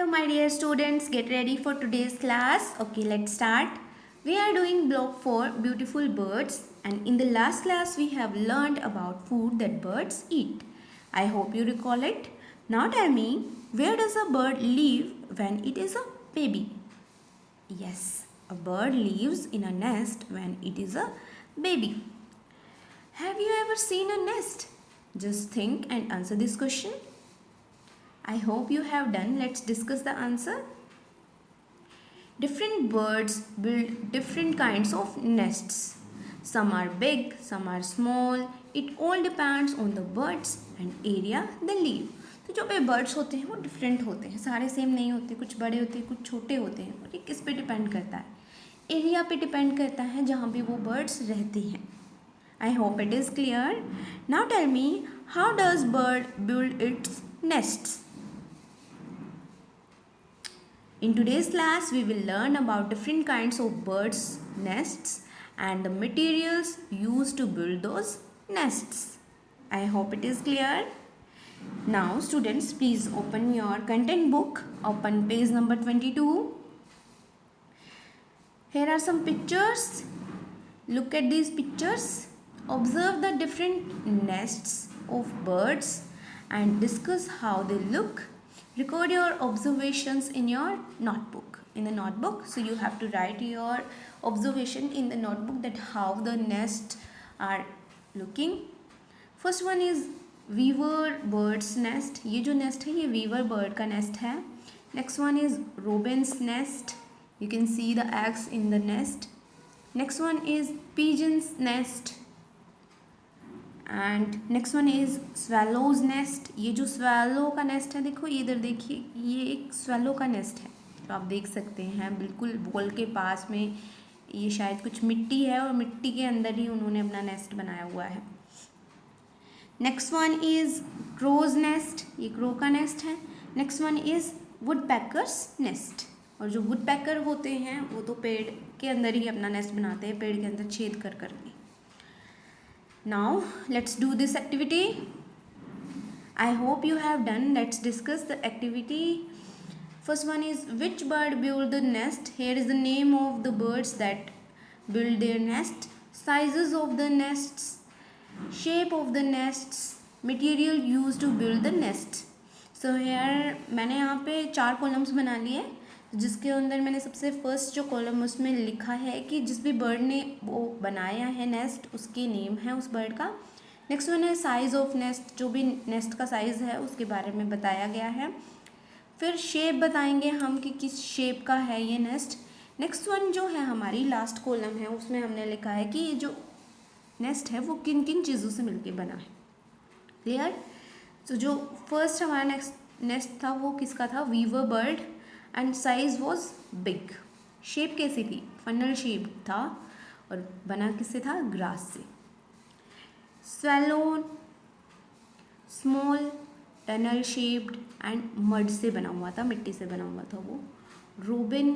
Hello my dear students, get ready for today's class. Okay, let's start. We are doing block 4 beautiful birds, and in the last class we have learned about food that birds eat. I hope you recall it. Now tell me, where does a bird live when it is a baby? Yes, a bird lives in a nest when it is a baby. Have you ever seen a nest? Just think and answer this question. I hope you have done. Let's discuss the answer. Different birds build different kinds of nests. Some are big, some are small. It all depends on the birds and area they live. तो जो भी birds होते हैं वो different होते हैं, सारे same नहीं होते, कुछ बड़े होते हैं, कुछ छोटे होते हैं। और ये किस पे डिपेंड करता है? एरिया पे डिपेंड करता है जहाँ पे वो बर्ड्स रहते हैं। I hope it is clear. Now tell me, how does bird build its nests? In today's class, we will learn about different kinds of birds' nests and the materials used to build those nests. I hope it is clear. Now, students, please open your content book. Open page number 22. Here are some pictures. Look at these pictures. Observe the different nests of birds and discuss how they look. Record your observations in your notebook. In the notebook, so you have to write your observation in the notebook that how the nests are looking. First one is weaver bird's nest. ये जो nest है ये weaver bird का nest है. Next one is robin's nest. You can see the eggs in the nest. Next one is pigeon's nest. And next one is swallows nest. ये जो swallow का nest है, देखो इधर देखिए, ये एक स्वेलो का नेस्ट है. तो आप देख सकते हैं बिल्कुल वॉल के पास में ये शायद कुछ मिट्टी है और मिट्टी के अंदर ही उन्होंने अपना नेस्ट बनाया हुआ है. Next one is crow's nest. ये क्रो का नेस्ट है. Next one is woodpecker's nest. और जो वुड पैकर होते हैं वो तो पेड़ के अंदर ही अपना नेस्ट बनाते हैं, पेड़ के अंदर छेद कर करके. Now let's do this activity. I hope you have done. Let's discuss the activity. First one is which bird build the nest. Here is the name of the birds that build their nest, sizes of the nests, shape of the nests, material used to build the nest. So here मैंने यहाँ पे 4 columns बना लिए, जिसके अंदर मैंने सबसे first जो कॉलम उसमें लिखा है कि जिस भी बर्ड ने वो बनाया है नेस्ट उसके नेम है उस बर्ड का. नेक्स्ट वन है साइज़ ऑफ नेस्ट. जो भी नेस्ट का साइज़ है उसके बारे में बताया गया है. फिर शेप बताएंगे हम कि किस शेप का है ये नेस्ट. नेक्स्ट वन जो है हमारी लास्ट कॉलम है, उसमें हमने लिखा है कि ये जो नेस्ट है वो किन किन चीज़ों से मिलके बना है. क्लियर? तो जो फर्स्ट हमारा नेस्ट था वो किसका था? Weaver bird. And size was big. Shape कैसी थी? फनल शेप था और बना किससे था? ग्रास से. Swallow small tunnel shaped and mud से बना हुआ था, मिट्टी से बना हुआ था वो. रोबिन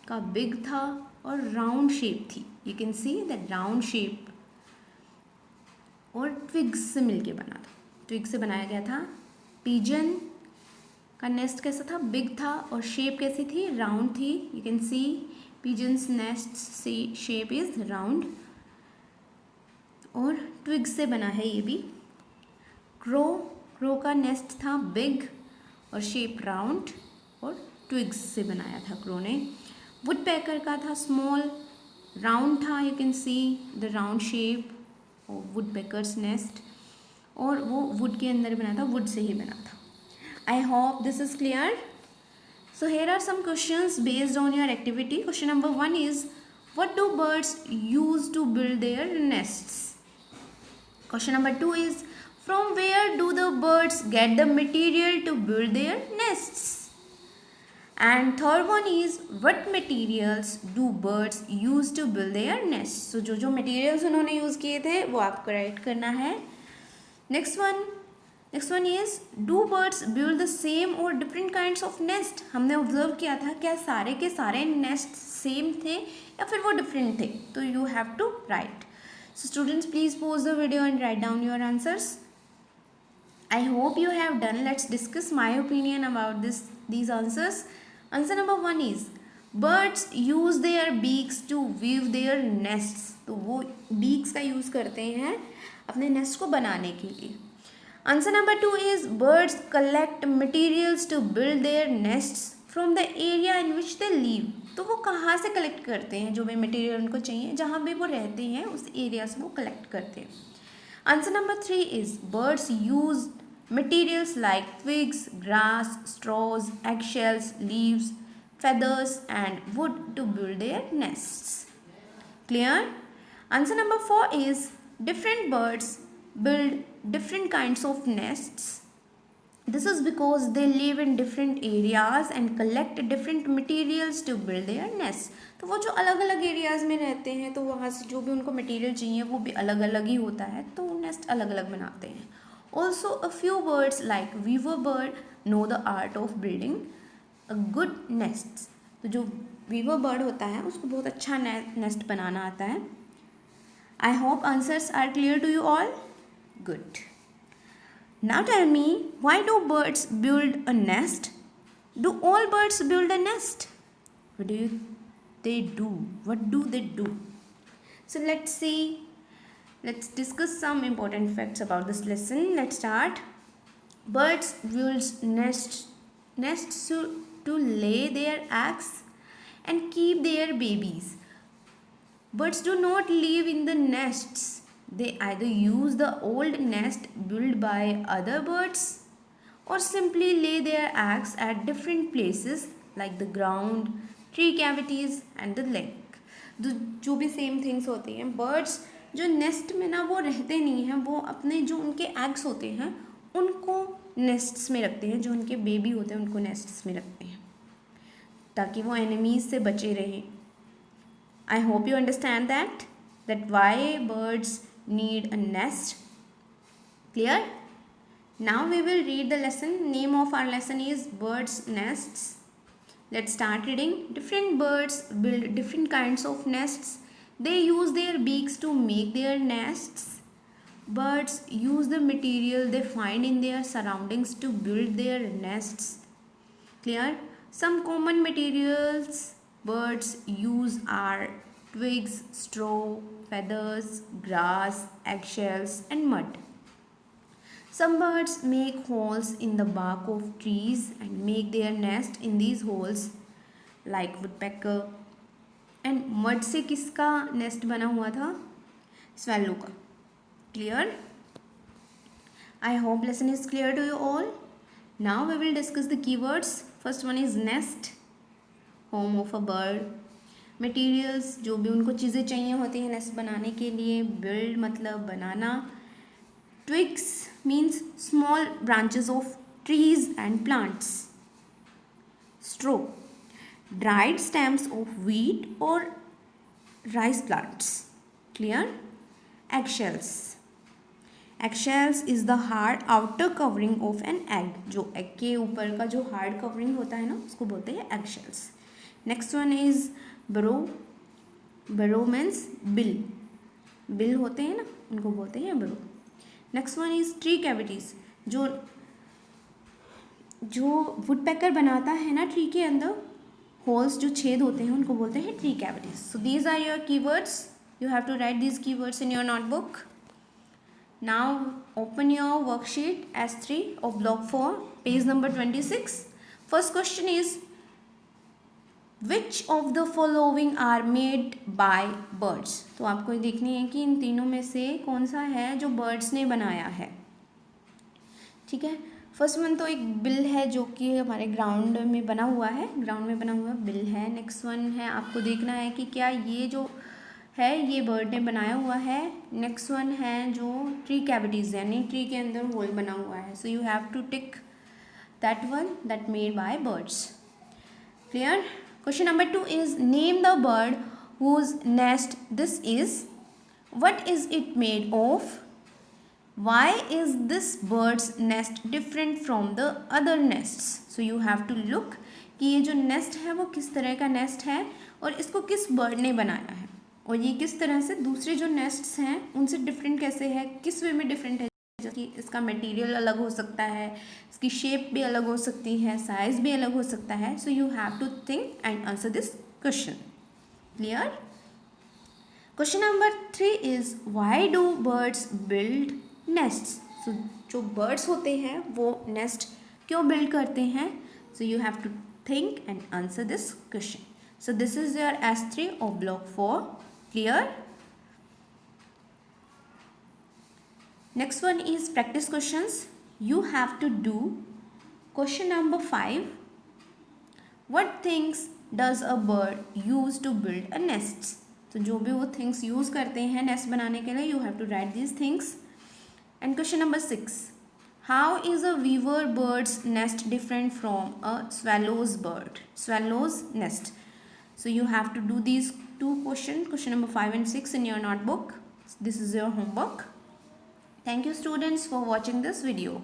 का बिग था और राउंड शेप थी. You can see that round shape. और ट्विग्स से मिलके बना था, ट्विग से बनाया गया था. पिजन का नेस्ट कैसा था? बिग था और शेप कैसी थी? राउंड थी. You can see pigeon's nest से शेप इज राउंड और ट्विग से बना है ये भी. क्रो का नेस्ट था बिग और शेप राउंड और ट्विग्स से बनाया था क्रो ने. वुड पैकर का था स्मॉल, राउंड था. You can see the round shape of would packers nest और वो वुड के अंदर बना था, वुड से ही बना था. I hope this is clear. So here are some questions based on your activity. Question number 1 is what do birds use to build their nests? Question number 2 is from where do the birds get the material to build their nests? And third one is what materials do birds use to build their nests? So जो materials उन्होंने use किए थे वो आपको write करना है. Next one is do birds build the same or different kinds of nest? हमने observe किया था क्या सारे के सारे नेस्ट सेम थे या फिर वो डिफरेंट थे. तो you have to write. So students please pause the video and write down your answers. I hope you have done. Let's discuss my opinion about this these answers? Answer number 1 is birds use their beaks to weave their nests. तो वो beaks का use करते हैं अपने nest को बनाने के लिए. Answer number 2 is birds collect materials to build their nests from the area in which they live. तो वो कहाँ से कलेक्ट करते हैं जो भी मटेरियल उनको चाहिए, जहाँ भी वो रहते हैं उस एरिया से वो कलेक्ट करते हैं. Answer number 3 is birds use materials like twigs, grass, straws, eggshells, leaves, feathers and wood to build their nests. Clear? Answer number 4 is different birds build different kinds of nests. This is because they live in different areas and collect different materials to build their nests. तो वो जो अलग अलग areas में रहते हैं तो वहाँ से जो भी उनको मटेरियल चाहिए वो भी अलग अलग ही होता है, तो वो नेस्ट अलग अलग बनाते हैं. Also a few birds like weaver bird know the art of building a good nests. तो जो वीवर बर्ड होता है उसको बहुत अच्छा नेस्ट बनाना आता है. I hope answers are clear to you all. Good. Now tell me, why do birds build a nest? Do all birds build a nest? What do they do? What do they do? So let's see. Let's discuss some important facts about this lesson. Let's start. Birds build nests to lay their eggs and keep their babies. Birds do not live in the nests. They either use the old nest built by other birds or simply lay their eggs at different places like the ground, tree cavities and the lake. जो भी same things होती हैं, birds जो nest में ना वो रहते नहीं हैं, वो अपने जो उनके एग्स होते हैं उनको नेस्ट्स में रखते हैं, जो उनके बेबी होते हैं उनको नेस्ट्स में रखते हैं ताकि वो एनिमीज से बचे रहें. I hope you understand that why birds need a nest. Clear? Now we will read the lesson. Name of our lesson is birds nests. Let's start reading. Different birds build different kinds of nests. They use their beaks to make their nests. Birds use the material they find in their surroundings to build their nests. Clear? Some common materials birds use are twigs, straw, feathers, grass, eggshells and mud. Some birds make holes in the bark of trees and make their nest in these holes like woodpecker. And mud से किसका nest बना हुआ था? Swallow का. Clear? I hope lesson is clear to you all. Now we will discuss the keywords. First one is nest, home of a bird. Materials जो भी उनको चीज़ें चाहिए होती हैं नेस्ट बनाने के लिए. बिल्ड मतलब बनाना. Twigs means small branches of trees and plants. Straw dried stems of wheat और rice plants. Clear? Eggshells. Eggshells is the hard outer covering of an egg. जो एग के ऊपर का जो हार्ड कवरिंग होता है ना उसको बोलते हैं एगशेल्स. नेक्स्ट वन इज बरो. बरो मीन्स बिल. बिल होते हैं ना उनको बोलते हैं बरो. Next one is tree cavities. जो वुडपेकर बनाता है ना ट्री के अंदर होल्स जो छेद होते हैं उनको बोलते हैं tree cavities. So these are your keywords. You have to write these keywords in your notebook. Now open your worksheet S3 of block 4 page number 26. First question is Which of the following are made by birds? तो आपको देखनी है कि इन तीनों में से कौन सा है जो बर्ड्स ने बनाया है. ठीक है. फर्स्ट वन तो एक बिल है जो कि हमारे ग्राउंड में बना हुआ है. ग्राउंड में बना हुआ बिल है. नेक्स्ट वन है आपको देखना है कि क्या ये जो है ये बर्ड ने बनाया हुआ है. नेक्स्ट वन है जो ट्री कैविटीज़ यानी ट्री के अंदर होल बना हुआ है. So you have to tick that one that made by birds. Clear? Question number 2 is name the bird whose nest this is. What is it made of? Why is this bird's nest different from the other nests? So you have to look कि ये जो nest है वो किस तरह का nest है और इसको किस bird ने बनाया है और ये किस तरह से दूसरे जो nests हैं उनसे different कैसे है, किस way में different है. जैसे कि इसका मटेरियल अलग हो सकता है, इसकी शेप भी अलग हो सकती है, साइज भी अलग हो सकता है. So you have to think and answer this question. Clear? Question number 3 is why do birds build nests. So जो बर्ड्स होते हैं वो नेस्ट क्यों बिल्ड करते हैं? So you have to think and answer this question. So this is your S3 of block 4. Clear? Next one is practice questions. You have to do question number 5. What things does a bird use to build a nest? तो जो भी वो things use करते हैं nest बनाने के लिए, you have to write these things. And question number 6. How is a weaver bird's nest different from a swallow's nest? So you have to do these two questions, question number 5 and 6 in your notebook. This is your homework. Thank you students for watching this video.